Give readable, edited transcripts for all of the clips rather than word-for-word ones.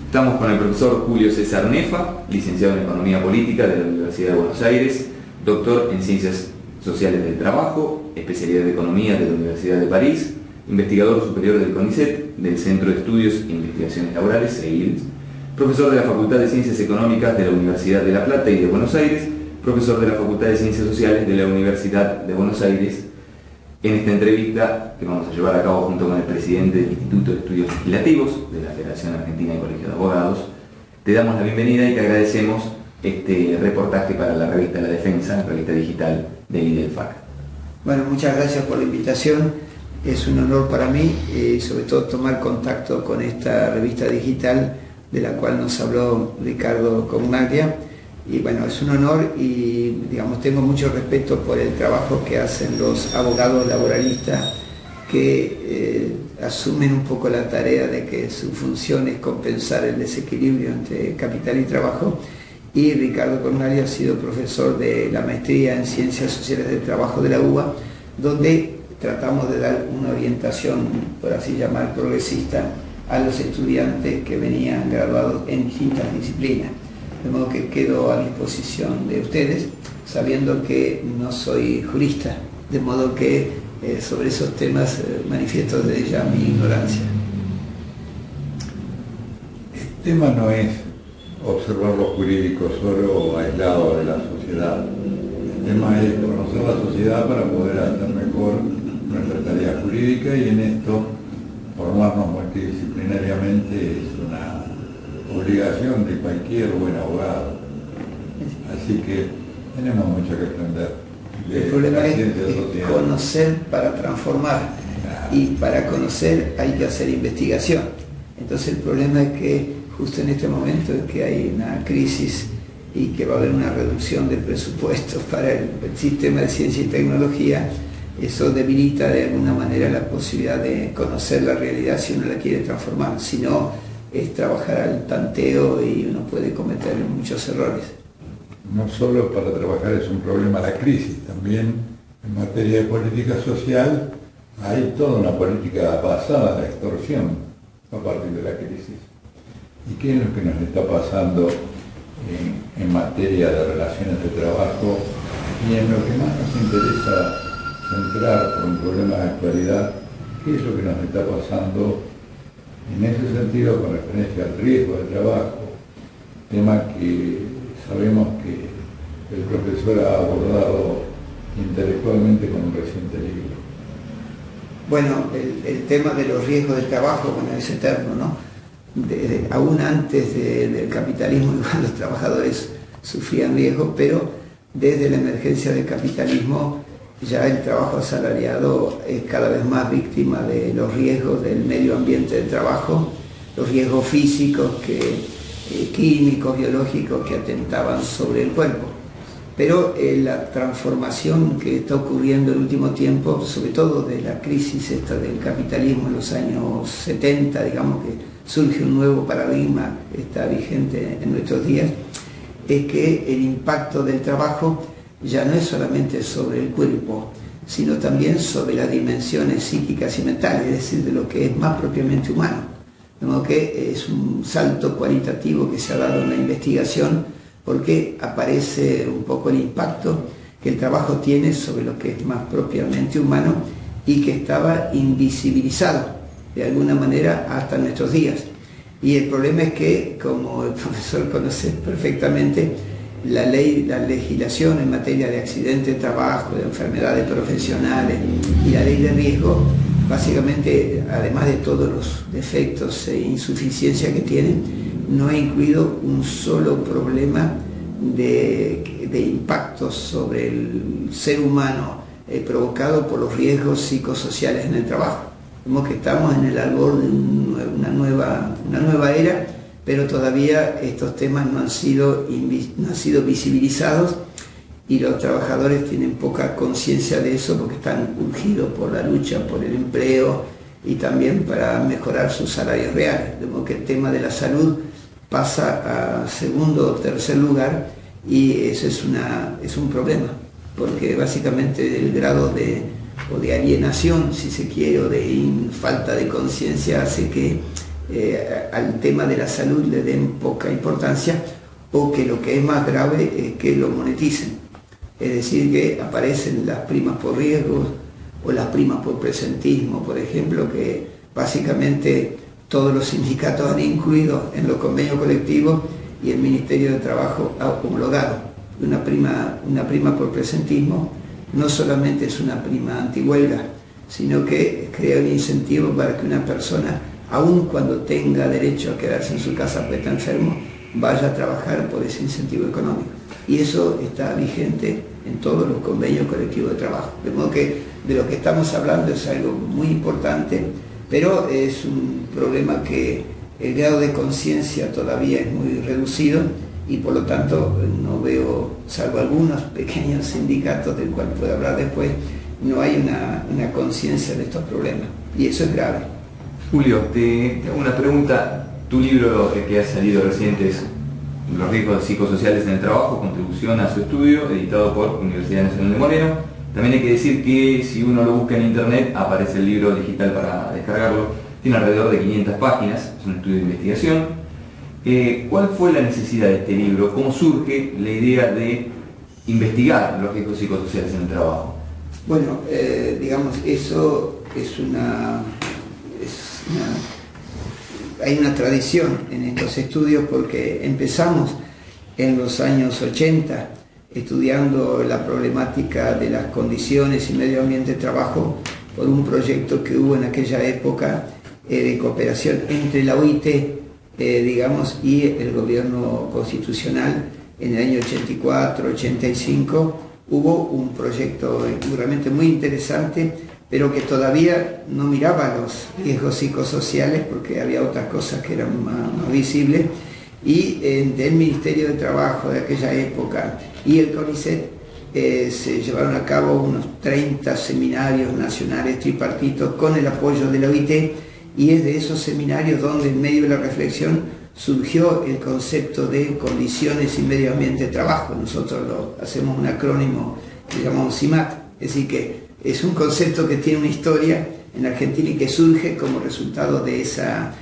Estamos con el profesor Julio César Nefa, licenciado en Economía Política de la Universidad de Buenos Aires, doctor en Ciencias Sociales del Trabajo, especialidad de Economía de la Universidad de París, investigador superior del CONICET, del Centro de Estudios e Investigaciones Laborales, CEILS, profesor de la Facultad de Ciencias Económicas de la Universidad de La Plata y de Buenos Aires, profesor de la Facultad de Ciencias Sociales de la Universidad de Buenos Aires. En esta entrevista, que vamos a llevar a cabo junto con el presidente del Instituto de Estudios Legislativos de la Federación Argentina de Colegios de Abogados, te damos la bienvenida y te agradecemos este reportaje para la revista La Defensa, revista digital del IDELFAC. Bueno, muchas gracias por la invitación. Es un honor para mí, sobre todo tomar contacto con esta revista digital de la cual nos habló Ricardo Cognaglia. Y bueno, es un honor y digamos tengo mucho respeto por el trabajo que hacen los abogados laboralistas que asumen un poco la tarea de que su función es compensar el desequilibrio entre capital y trabajo. Y Ricardo Cognaglia ha sido profesor de la maestría en Ciencias Sociales del Trabajo de la UBA, donde tratamos de dar una orientación, por así llamar, progresista a los estudiantes que venían graduados en distintas disciplinas. De modo que quedo a disposición de ustedes, sabiendo que no soy jurista, de modo que sobre esos temas manifiesto desde ya mi ignorancia. El tema no es observar lo jurídico solo aislado de la sociedad. El tema es conocer la sociedad para poder hacer mejor nuestra tarea jurídica, y en esto formarnos multidisciplinariamente es una obligación de cualquier buen abogado. Así que tenemos mucho que aprender. El problema es conocer para transformar, y para conocer hay que hacer investigación. Entonces el problema es que justo en este momento es que hay una crisis y que va a haber una reducción de presupuestos para el sistema de ciencia y tecnología. Eso debilita de alguna manera la posibilidad de conocer la realidad si uno la quiere transformar. Si no, es trabajar al tanteo y uno puede cometer muchos errores. No solo para trabajar es un problema la crisis, también en materia de política social hay toda una política basada en la extorsión a partir de la crisis. ¿Y qué es lo que nos está pasando en materia de relaciones de trabajo? Y en lo que más nos interesa centrar por un problema de actualidad, ¿qué es lo que nos está pasando en ese sentido con referencia al riesgo del trabajo? Tema que sabemos que el profesor ha abordado intelectualmente con un reciente libro. Bueno, el tema de los riesgos del trabajo, bueno, es eterno, ¿no? Aún antes del capitalismo los trabajadores sufrían riesgos, pero desde la emergencia del capitalismo ya el trabajo asalariado es cada vez más víctima de los riesgos del medio ambiente del trabajo, los riesgos físicos, químicos, biológicos que atentaban sobre el cuerpo. Pero la transformación que está ocurriendo en el último tiempo, sobre todo de la crisis esta del capitalismo en los años 70, digamos que surge un nuevo paradigma, está vigente en nuestros días, es que el impacto del trabajo ya no es solamente sobre el cuerpo, sino también sobre las dimensiones psíquicas y mentales, es decir, de lo que es más propiamente humano. De modo que es un salto cualitativo que se ha dado en la investigación, porque aparece un poco el impacto que el trabajo tiene sobre lo que es más propiamente humano y que estaba invisibilizado de alguna manera hasta nuestros días. Y el problema es que, como el profesor conoce perfectamente, la legislación en materia de accidentes de trabajo, de enfermedades profesionales y la ley de riesgo, básicamente, además de todos los defectos e insuficiencias que tienen, no ha incluido un solo problema de impacto sobre el ser humano provocado por los riesgos psicosociales en el trabajo. Vemos que estamos en el albor de una nueva era, pero todavía estos temas no han sido visibilizados, y los trabajadores tienen poca conciencia de eso porque están urgidos por la lucha por el empleo y también para mejorar sus salarios reales. De modo que el tema de la salud pasa a segundo o tercer lugar, y eso es un problema, porque básicamente el grado de alienación, si se quiere, o de falta de conciencia hace que al tema de la salud le den poca importancia, o que lo que es más grave es que lo moneticen. Es decir, que aparecen las primas por riesgos o las primas por presentismo, por ejemplo, que básicamente todos los sindicatos han incluido en los convenios colectivos y el Ministerio de Trabajo ha homologado. Una prima por presentismo no solamente es una prima antihuelga, sino que crea un incentivo para que una persona, aun cuando tenga derecho a quedarse en su casa porque está enfermo, vaya a trabajar por ese incentivo económico. Y eso está vigente en todos los convenios colectivos de trabajo. De modo que de lo que estamos hablando es algo muy importante, pero es un problema que el grado de conciencia todavía es muy reducido y por lo tanto no veo, salvo algunos pequeños sindicatos del cual puedo hablar después, no hay una conciencia de estos problemas. Y eso es grave. Julio, te hago una pregunta. Tu libro que ha salido reciente es Los riesgos psicosociales en el trabajo, contribución a su estudio, editado por Universidad Nacional de Moreno. También hay que decir que si uno lo busca en internet aparece el libro digital para descargarlo. Tiene alrededor de 500 páginas, es un estudio de investigación. ¿Cuál fue la necesidad de este libro? ¿Cómo surge la idea de investigar los riesgos psicosociales en el trabajo? Bueno, digamos, eso hay una tradición en estos estudios porque empezamos en los años 80 estudiando la problemática de las condiciones y medio ambiente de trabajo por un proyecto que hubo en aquella época de cooperación entre la OIT, digamos, y el gobierno constitucional. En el año 84, 85 hubo un proyecto realmente muy interesante, pero que todavía no miraba los riesgos psicosociales porque había otras cosas que eran más visibles, y del Ministerio de Trabajo de aquella época y el CONICET se llevaron a cabo unos 30 seminarios nacionales tripartitos con el apoyo de la OIT, y es de esos seminarios donde en medio de la reflexión surgió el concepto de condiciones y medio ambiente de trabajo. Nosotros hacemos un acrónimo que llamamos CIMAT, es decir que es un concepto que tiene una historia en Argentina y que surge como resultado de esa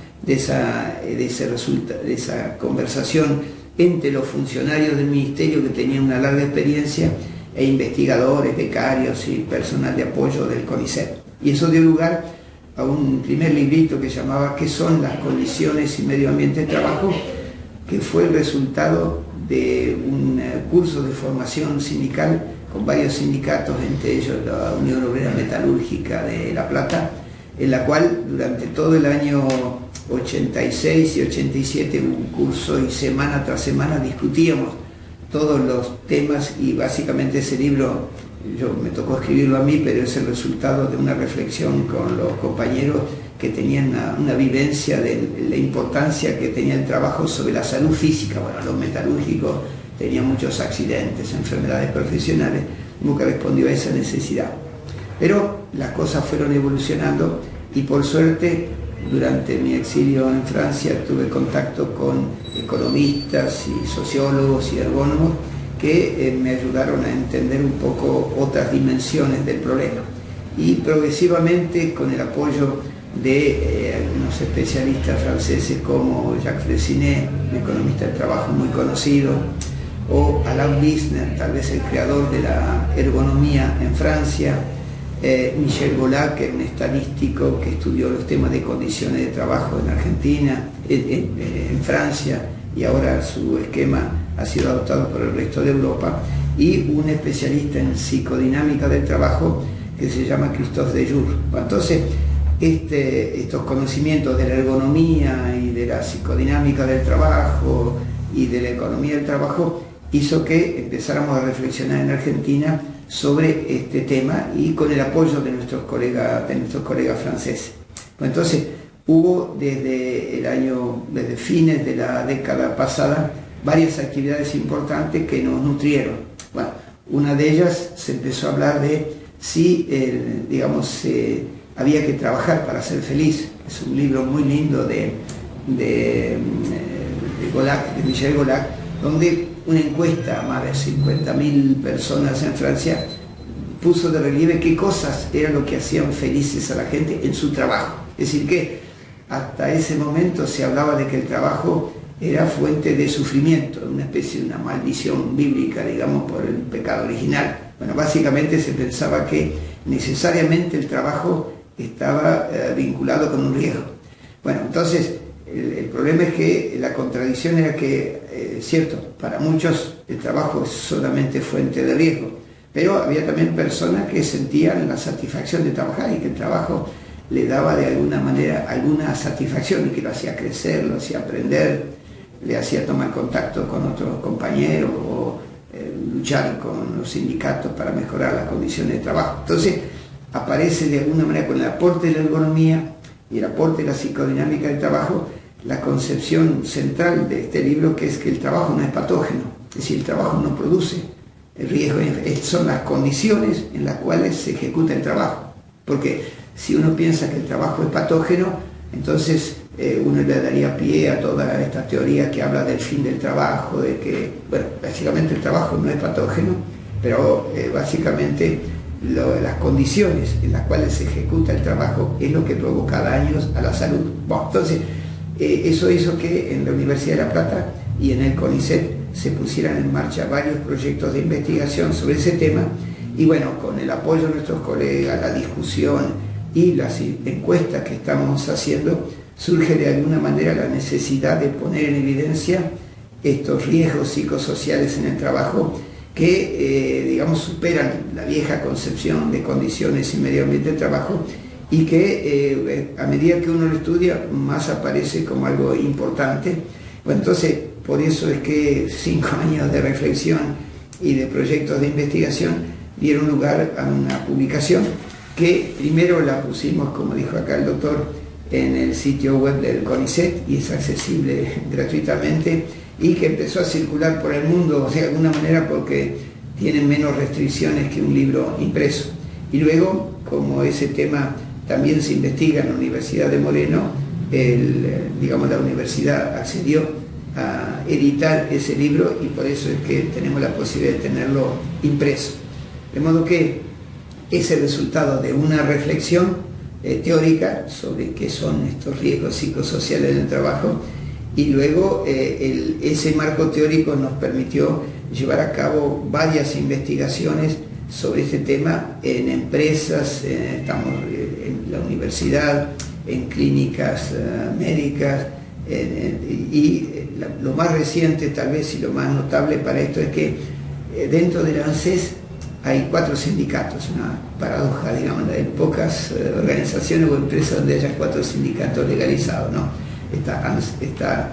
conversación entre los funcionarios del ministerio que tenían una larga experiencia e investigadores, becarios y personal de apoyo del CONICET. Y eso dio lugar a un primer librito que llamaba ¿Qué son las condiciones y medio ambiente de trabajo?, que fue el resultado de un curso de formación sindical con varios sindicatos, entre ellos la Unión Obrera Metalúrgica de La Plata, en la cual durante todo el año 86 y 87 hubo un curso y semana tras semana discutíamos todos los temas, y básicamente ese libro, me tocó escribirlo a mí, pero es el resultado de una reflexión con los compañeros que tenían una vivencia de la importancia que tenía el trabajo sobre la salud física. Bueno, los metalúrgicos tenían muchos accidentes, enfermedades profesionales, nunca respondió a esa necesidad. Pero las cosas fueron evolucionando y por suerte durante mi exilio en Francia tuve contacto con economistas y sociólogos y ergónomos que me ayudaron a entender un poco otras dimensiones del problema. Y progresivamente, con el apoyo de algunos especialistas franceses como Jacques Freycinet, un economista del trabajo muy conocido, o Alain Wissner, tal vez el creador de la ergonomía en Francia, Michel Golac, un estadístico que estudió los temas de condiciones de trabajo en Argentina, en Francia, y ahora su esquema ha sido adoptado por el resto de Europa, y un especialista en psicodinámica del trabajo que se llama Christophe Dejour. Entonces, estos conocimientos de la ergonomía y de la psicodinámica del trabajo y de la economía del trabajo hizo que empezáramos a reflexionar en Argentina sobre este tema, y con el apoyo de nuestros colegas franceses. Entonces, hubo desde fines de la década pasada varias actividades importantes que nos nutrieron. Bueno, una de ellas se empezó a hablar de si, había que trabajar para ser feliz. Es un libro muy lindo de Michel Golac, donde una encuesta a más de 50.000 personas en Francia puso de relieve qué cosas eran lo que hacían felices a la gente en su trabajo. Es decir, que hasta ese momento se hablaba de que el trabajo era fuente de sufrimiento, una especie de una maldición bíblica, digamos, por el pecado original. Bueno, básicamente se pensaba que necesariamente el trabajo estaba vinculado con un riesgo. Bueno, entonces el problema es que la contradicción era que, cierto, para muchos el trabajo es solamente fuente de riesgo, pero había también personas que sentían la satisfacción de trabajar y que el trabajo le daba de alguna manera alguna satisfacción y que lo hacía crecer, lo hacía aprender, le hacía tomar contacto con otros compañeros o luchar con los sindicatos para mejorar las condiciones de trabajo. Entonces aparece de alguna manera con el aporte de la ergonomía y el aporte de la psicodinámica del trabajo la concepción central de este libro, que es que el trabajo no es patógeno, es decir, el trabajo no produce el riesgo, son las condiciones en las cuales se ejecuta el trabajo. Porque si uno piensa que el trabajo es patógeno, entonces uno le daría pie a toda esta teoría que habla del fin del trabajo, de que, bueno, básicamente el trabajo no es patógeno, pero básicamente las condiciones en las cuales se ejecuta el trabajo es lo que provoca daños a la salud. Bueno, entonces, eso hizo que en la Universidad de La Plata y en el CONICET se pusieran en marcha varios proyectos de investigación sobre ese tema, y bueno, con el apoyo de nuestros colegas, la discusión y las encuestas que estamos haciendo, surge de alguna manera la necesidad de poner en evidencia estos riesgos psicosociales en el trabajo que, digamos, superan la vieja concepción de condiciones y medio ambiente de trabajo, y que a medida que uno lo estudia más aparece como algo importante. Bueno, entonces por eso es que 5 años de reflexión y de proyectos de investigación dieron lugar a una publicación que primero la pusimos, como dijo acá el doctor, en el sitio web del CONICET, y es accesible gratuitamente, y que empezó a circular por el mundo, o sea, de alguna manera porque tienen menos restricciones que un libro impreso. Y luego, como ese tema también se investiga en la Universidad de Moreno, digamos, la universidad accedió a editar ese libro, y por eso es que tenemos la posibilidad de tenerlo impreso. De modo que es el resultado de una reflexión teórica sobre qué son estos riesgos psicosociales en el trabajo, y luego ese marco teórico nos permitió llevar a cabo varias investigaciones sobre este tema en empresas, estamos en la universidad, en clínicas médicas, y lo más reciente tal vez y lo más notable para esto es que dentro del ANSES hay 4 sindicatos, una paradoja, digamos, hay pocas organizaciones o empresas donde haya 4 sindicatos legalizados, ¿no? Está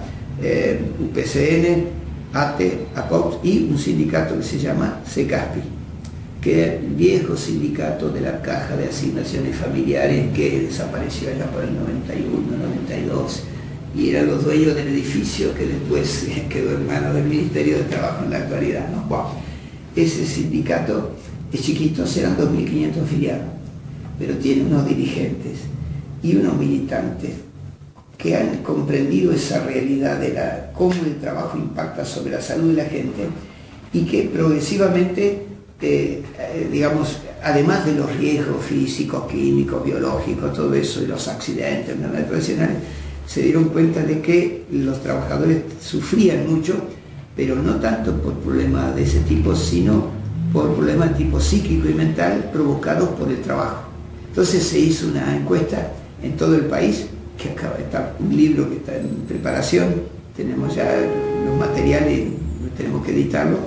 UPCN, ATE, APOPS y un sindicato que se llama CECASPI, que es el viejo sindicato de la Caja de Asignaciones Familiares, que desapareció allá por el 91, 92, y eran los dueños del edificio que después quedó en manos del Ministerio de Trabajo en la actualidad, ¿no? Bueno, ese sindicato es chiquito, serán 2.500 afiliados, pero tiene unos dirigentes y unos militantes que han comprendido esa realidad de cómo el trabajo impacta sobre la salud de la gente, y que progresivamente, digamos, además de los riesgos físicos, químicos, biológicos, todo eso, y los accidentes, enfermedades profesionales, se dieron cuenta de que los trabajadores sufrían mucho, pero no tanto por problemas de ese tipo, sino por problemas de tipo psíquico y mental provocados por el trabajo. Entonces se hizo una encuesta en todo el país, que acaba de estar, un libro que está en preparación, tenemos ya los materiales, tenemos que editarlo,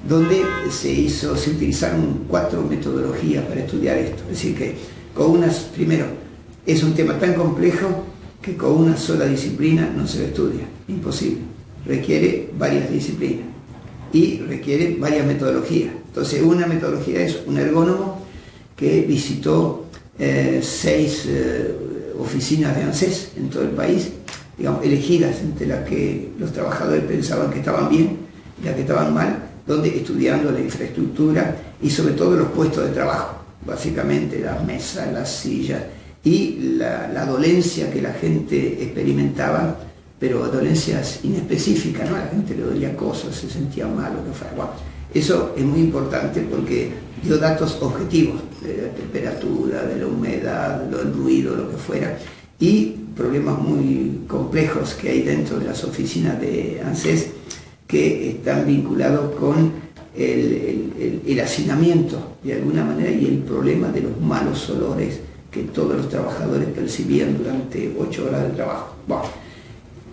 donde se utilizaron 4 metodologías para estudiar esto. Es decir, que primero, es un tema tan complejo que con una sola disciplina no se lo estudia, imposible. Requiere varias disciplinas y requiere varias metodologías. Entonces, una metodología es un ergónomo que visitó 6 oficinas de ANSES en todo el país, digamos, elegidas entre las que los trabajadores pensaban que estaban bien y las que estaban mal, donde estudiando la infraestructura y sobre todo los puestos de trabajo, básicamente las mesas, las sillas y la dolencia que la gente experimentaba, pero dolencias inespecíficas, ¿no? A la gente le dolía cosas, se sentía mal, lo que fuera. Bueno, eso es muy importante porque dio datos objetivos de la temperatura, de la humedad, del ruido, lo que fuera, y problemas muy complejos que hay dentro de las oficinas de ANSES que están vinculados con el hacinamiento de alguna manera y el problema de los malos olores que todos los trabajadores percibían durante 8 horas de trabajo. Bueno,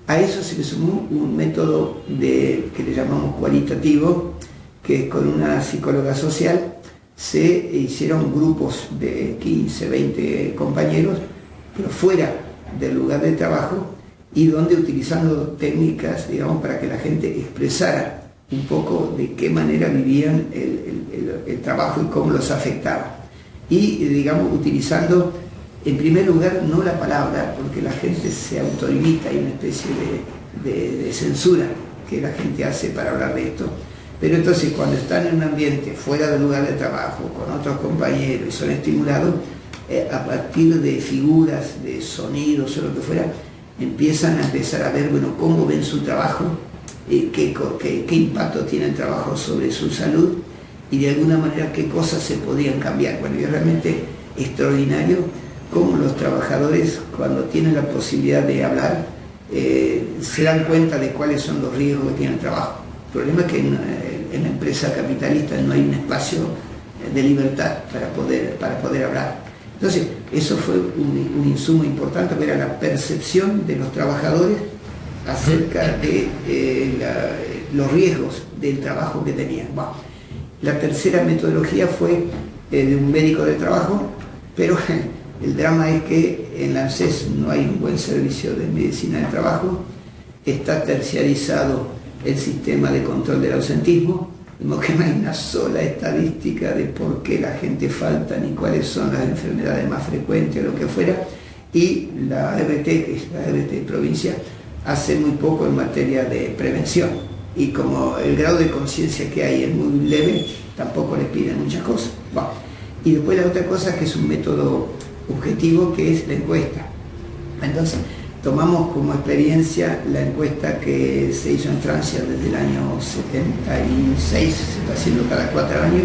a eso se le sumó un método que le llamamos cualitativo, que con una psicóloga social se hicieron grupos de 15, 20 compañeros, pero fuera del lugar de trabajo, y donde utilizando técnicas, digamos, para que la gente expresara un poco de qué manera vivían el trabajo y cómo los afectaba. Y, digamos, utilizando, en primer lugar, no la palabra, porque la gente se autolimita, hay una especie de censura que la gente hace para hablar de esto. Pero entonces, cuando están en un ambiente fuera del lugar de trabajo, con otros compañeros y son estimulados, a partir de figuras, de sonidos o lo que fuera, empiezan a ver, bueno, cómo ven su trabajo, qué impacto tiene el trabajo sobre su salud y de alguna manera qué cosas se podían cambiar. Bueno, y es realmente extraordinario cómo los trabajadores, cuando tienen la posibilidad de hablar, se dan cuenta de cuáles son los riesgos que tiene el trabajo. El problema es que en la empresa capitalista no hay un espacio de libertad para poder hablar. Entonces, eso fue un insumo importante, que era la percepción de los trabajadores acerca de los riesgos del trabajo que tenían. Bueno, la tercera metodología fue de un médico de trabajo, pero el drama es que en la ANSES no hay un buen servicio de medicina del trabajo, está terciarizado el sistema de control del ausentismo, como que no hay una sola estadística de por qué la gente falta ni cuáles son las enfermedades más frecuentes o lo que fuera, y la RT, que es la RT provincia, hace muy poco en materia de prevención, y como el grado de conciencia que hay es muy leve, tampoco les piden muchas cosas. Bueno, y después la otra cosa, que es un método objetivo, que es la encuesta. Entonces, tomamos como experiencia la encuesta que se hizo en Francia desde el año 76, se está haciendo cada 4 años,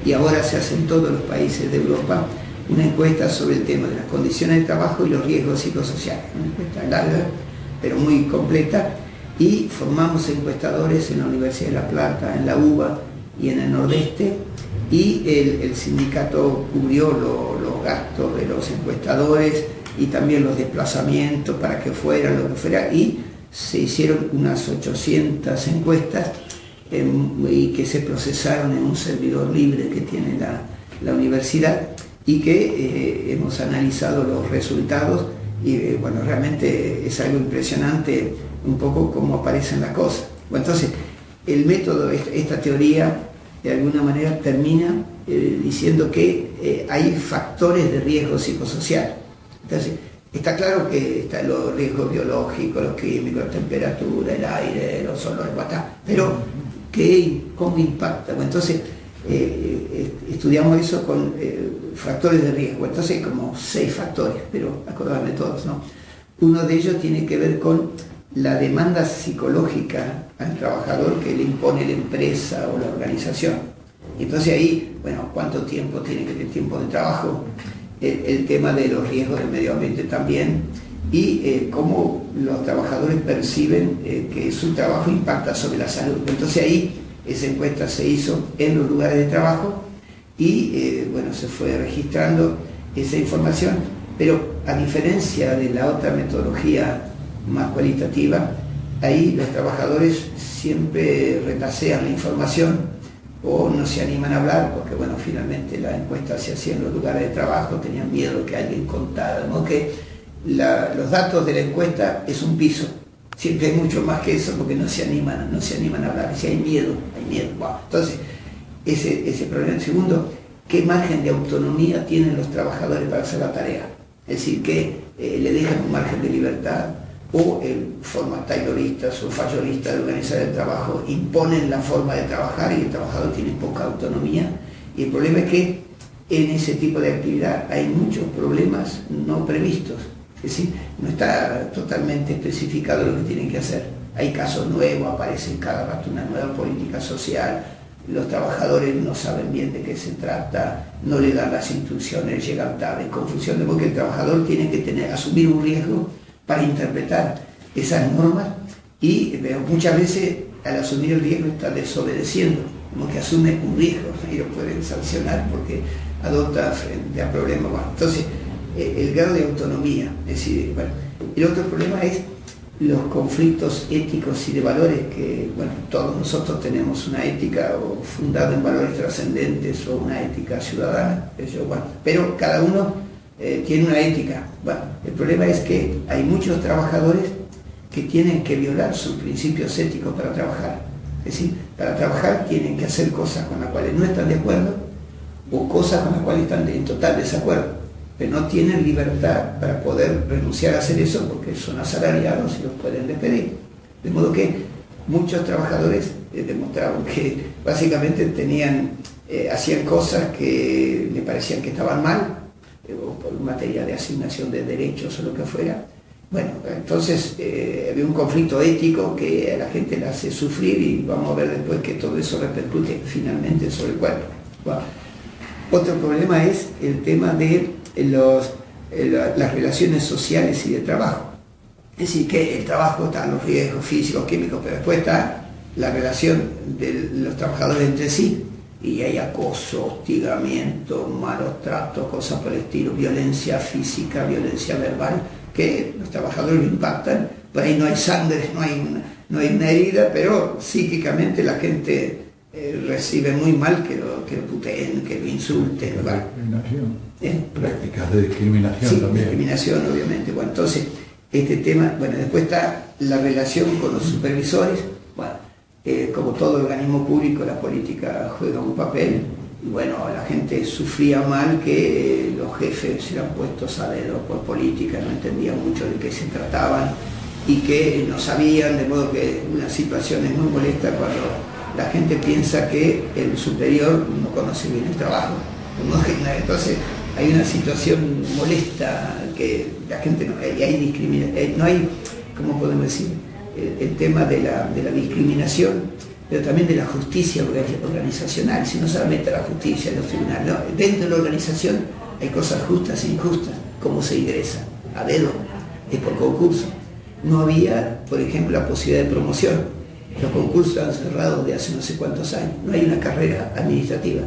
y ahora se hace en todos los países de Europa, una encuesta sobre el tema de las condiciones de trabajo y los riesgos psicosociales. Una encuesta larga, pero muy completa, y formamos encuestadores en la Universidad de La Plata, en la UBA y en el Nordeste, y el sindicato cubrió los gastos de los encuestadores y también los desplazamientos para que fueran lo que fuera, y se hicieron unas 800 encuestas y que se procesaron en un servidor libre que tiene la universidad, y que hemos analizado los resultados, y bueno, realmente es algo impresionante un poco cómo aparecen las cosas. Bueno, entonces, el método, esta teoría, de alguna manera termina diciendo que hay factores de riesgo psicosocial. Entonces, está claro que están los riesgos biológicos, los químicos, la temperatura, el aire, los olores, pero ¿cómo impacta? Bueno, entonces, estudiamos eso con factores de riesgo. Entonces, hay como 6 factores, pero acordarme todos, ¿no? Uno de ellos tiene que ver con la demanda psicológica al trabajador que le impone la empresa o la organización. Entonces ahí, bueno, ¿cuánto tiempo tiene que tener tiempo de trabajo? El tema de los riesgos del medio ambiente también, y cómo los trabajadores perciben que su trabajo impacta sobre la salud. Entonces ahí esa encuesta se hizo en los lugares de trabajo y bueno, se fue registrando esa información, pero a diferencia de la otra metodología más cualitativa, ahí los trabajadores siempre retasean la información o no se animan a hablar porque, bueno, finalmente la encuesta se hacía en los lugares de trabajo, tenían miedo que alguien contara, ¿no? Que los datos de la encuesta es un piso, siempre hay mucho más que eso porque no se animan a hablar, si hay miedo. Bueno, entonces, ese problema. Segundo, ¿qué margen de autonomía tienen los trabajadores para hacer la tarea? Es decir, que le dejan un margen de libertad, o en forma tayloristas o fayolista de organizar el trabajo imponen la forma de trabajar y el trabajador tiene poca autonomía. Y el problema es que en ese tipo de actividad hay muchos problemas no previstos, es decir, no está totalmente especificado lo que tienen que hacer. Hay casos nuevos, aparecen cada rato una nueva política social, los trabajadores no saben bien de qué se trata, no le dan las instrucciones, llegan tarde, confusión, porque el trabajador tiene que asumir un riesgo para interpretar esas normas y muchas veces al asumir el riesgo está desobedeciendo, como que asume un riesgo y lo pueden sancionar porque adopta frente a problemas. Bueno, entonces, el grado de autonomía, es decir, bueno, el otro problema es los conflictos éticos y de valores que, bueno, todos nosotros tenemos una ética o fundada en valores trascendentes o una ética ciudadana, bueno, pero cada uno tiene una ética. Bueno, el problema es que hay muchos trabajadores que tienen que violar sus principios éticos para trabajar. Es decir, para trabajar tienen que hacer cosas con las cuales no están de acuerdo o cosas con las cuales están en total desacuerdo, pero no tienen libertad para poder renunciar a hacer eso porque son asalariados y los pueden despedir. De modo que muchos trabajadores demostraron que básicamente hacían cosas que le parecían que estaban mal, o por materia de asignación de derechos o lo que fuera. Bueno, entonces había un conflicto ético que a la gente le hace sufrir y vamos a ver después que todo eso repercute finalmente sobre el cuerpo. Bueno, otro problema es el tema de las relaciones sociales y de trabajo. Es decir, que el trabajo está en los riesgos físicos, químicos, pero después está la relación de los trabajadores entre sí. Y hay acoso, hostigamiento, malos tratos, cosas por el estilo, violencia física, violencia verbal, que los trabajadores lo impactan. Por ahí no hay sangre, no hay una herida, pero psíquicamente la gente recibe muy mal que lo puteen, que lo insulten. Prácticas de discriminación sí, también. Discriminación, obviamente. Bueno, entonces, este tema, bueno, después está la relación con los supervisores. Bueno, como todo organismo público, la política juega un papel. Y bueno, la gente sufría mal que los jefes eran puestos a dedo por política, no entendían mucho de qué se trataban y que no sabían, de modo que una situación es muy molesta cuando la gente piensa que el superior no conoce bien el trabajo. Entonces hay una situación molesta que la gente no hay discriminación, no hay, ¿cómo podemos decir? El tema de la discriminación, pero también de la justicia organizacional, si no solamente la justicia de los tribunales, no, dentro de la organización hay cosas justas e injustas, cómo se ingresa, a dedo, es por concurso. No había, por ejemplo, la posibilidad de promoción, los concursos han cerrado de hace no sé cuántos años, no hay una carrera administrativa.